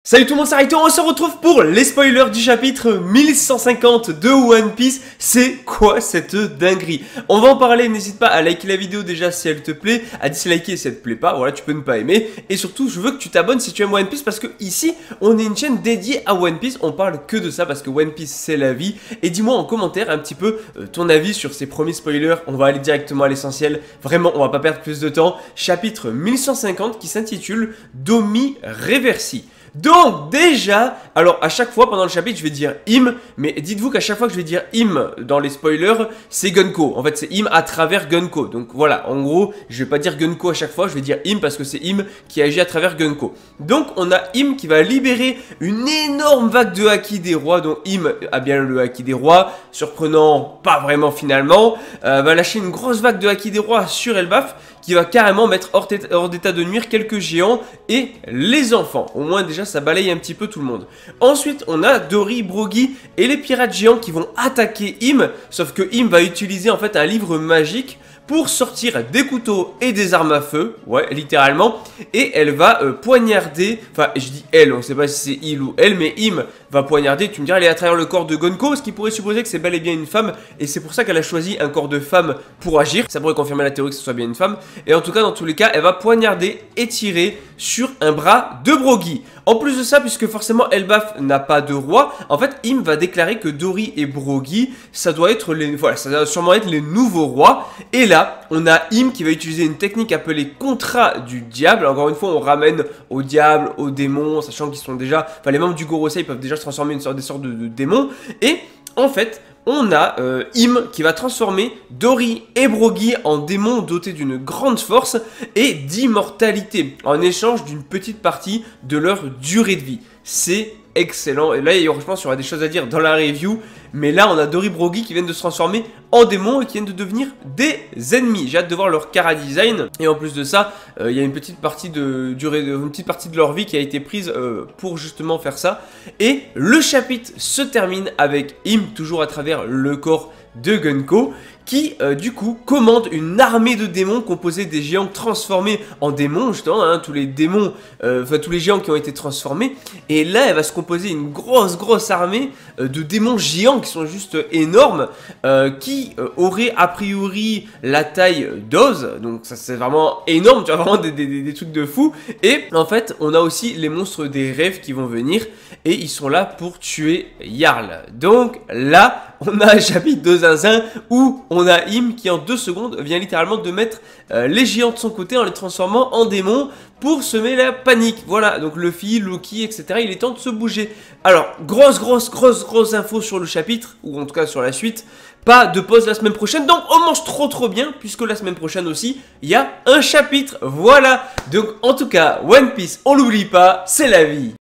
Salut tout le monde, c'est Raito, on se retrouve pour les spoilers du chapitre 1150 de One Piece. C'est quoi cette dinguerie? On va en parler, n'hésite pas à liker la vidéo déjà si elle te plaît, à disliker si elle te plaît pas, voilà tu peux ne pas aimer. Et surtout je veux que tu t'abonnes si tu aimes One Piece parce que ici on est une chaîne dédiée à One Piece, on parle que de ça parce que One Piece c'est la vie. Et dis-moi en commentaire un petit peu ton avis sur ces premiers spoilers, on va aller directement à l'essentiel. Vraiment on va pas perdre plus de temps, chapitre 1150 qui s'intitule Domi Reversi. Donc déjà, alors à chaque fois pendant le chapitre je vais dire Im, mais dites-vous qu'à chaque fois que je vais dire Im dans les spoilers, c'est Gunko. En fait c'est Im à travers Gunko. Donc voilà, en gros, je vais pas dire Gunko à chaque fois, je vais dire Im parce que c'est Im qui agit à travers Gunko. Donc on a Im qui va libérer une énorme vague de haki des rois, dont Im a bien le haki des rois, surprenant, pas vraiment finalement, va lâcher une grosse vague de haki des rois sur Elbaf, qui va carrément mettre hors d'état de nuire quelques géants et les enfants. Au moins déjà ça balaye un petit peu tout le monde. Ensuite on a Dory, Brogy et les pirates géants qui vont attaquer Im, sauf que Im va utiliser en fait un livre magique pour sortir des couteaux et des armes à feu, ouais, littéralement, et elle va poignarder, enfin, je dis elle, on ne sait pas si c'est il ou elle, mais Im va poignarder, tu me diras, elle est à travers le corps de Gonko, ce qui pourrait supposer que c'est bel et bien une femme, et c'est pour ça qu'elle a choisi un corps de femme pour agir, ça pourrait confirmer la théorie que ce soit bien une femme, et en tout cas, dans tous les cas, elle va poignarder et tirer sur un bras de Brogy. En plus de ça, puisque forcément Elbaf n'a pas de roi, en fait, Im va déclarer que Dory et Brogy, ça doit être les, voilà, ça doit sûrement être les nouveaux rois, et là, on a Im qui va utiliser une technique appelée contrat du diable. Encore une fois, on ramène au diable, aux démons, sachant qu'ils sont déjà, enfin les membres du Gorosei peuvent déjà se transformer en des sortes de démons. Et en fait, on a Im qui va transformer Dory et Brogy en démons dotés d'une grande force et d'immortalité, en échange d'une petite partie de leur durée de vie. C'est excellent, et là je pense qu'il y aura des choses à dire dans la review, mais là on a Dory et Brogy qui viennent de se transformer en démons et qui viennent de devenir des ennemis. J'ai hâte de voir leur chara design, et en plus de ça, il y a une petite partie de leur vie qui a été prise pour justement faire ça. Et le chapitre se termine avec Im, toujours à travers le corps de Gunko, qui du coup commande une armée de démons composée des géants transformés en démons, justement, hein, tous les démons, enfin tous les géants qui ont été transformés. Et là elle va se composer une grosse armée de démons géants qui sont juste énormes, qui auraient a priori la taille d'Oz, donc ça c'est vraiment énorme, tu vois, vraiment des trucs de fou. Et en fait on a aussi les monstres des rêves qui vont venir, et ils sont là pour tuer Jarl. Donc là on a un chapitre de zinzin où on a Im qui en 2 secondes vient littéralement de mettre les géants de son côté en les transformant en démons pour semer la panique. Voilà, donc Luffy, Loki, etc. il est temps de se bouger. Alors, grosse info sur le chapitre, ou en tout cas sur la suite. Pas de pause la semaine prochaine, donc on mange trop bien, puisque la semaine prochaine aussi, il y a un chapitre. Voilà, donc en tout cas, One Piece, on l'oublie pas, c'est la vie.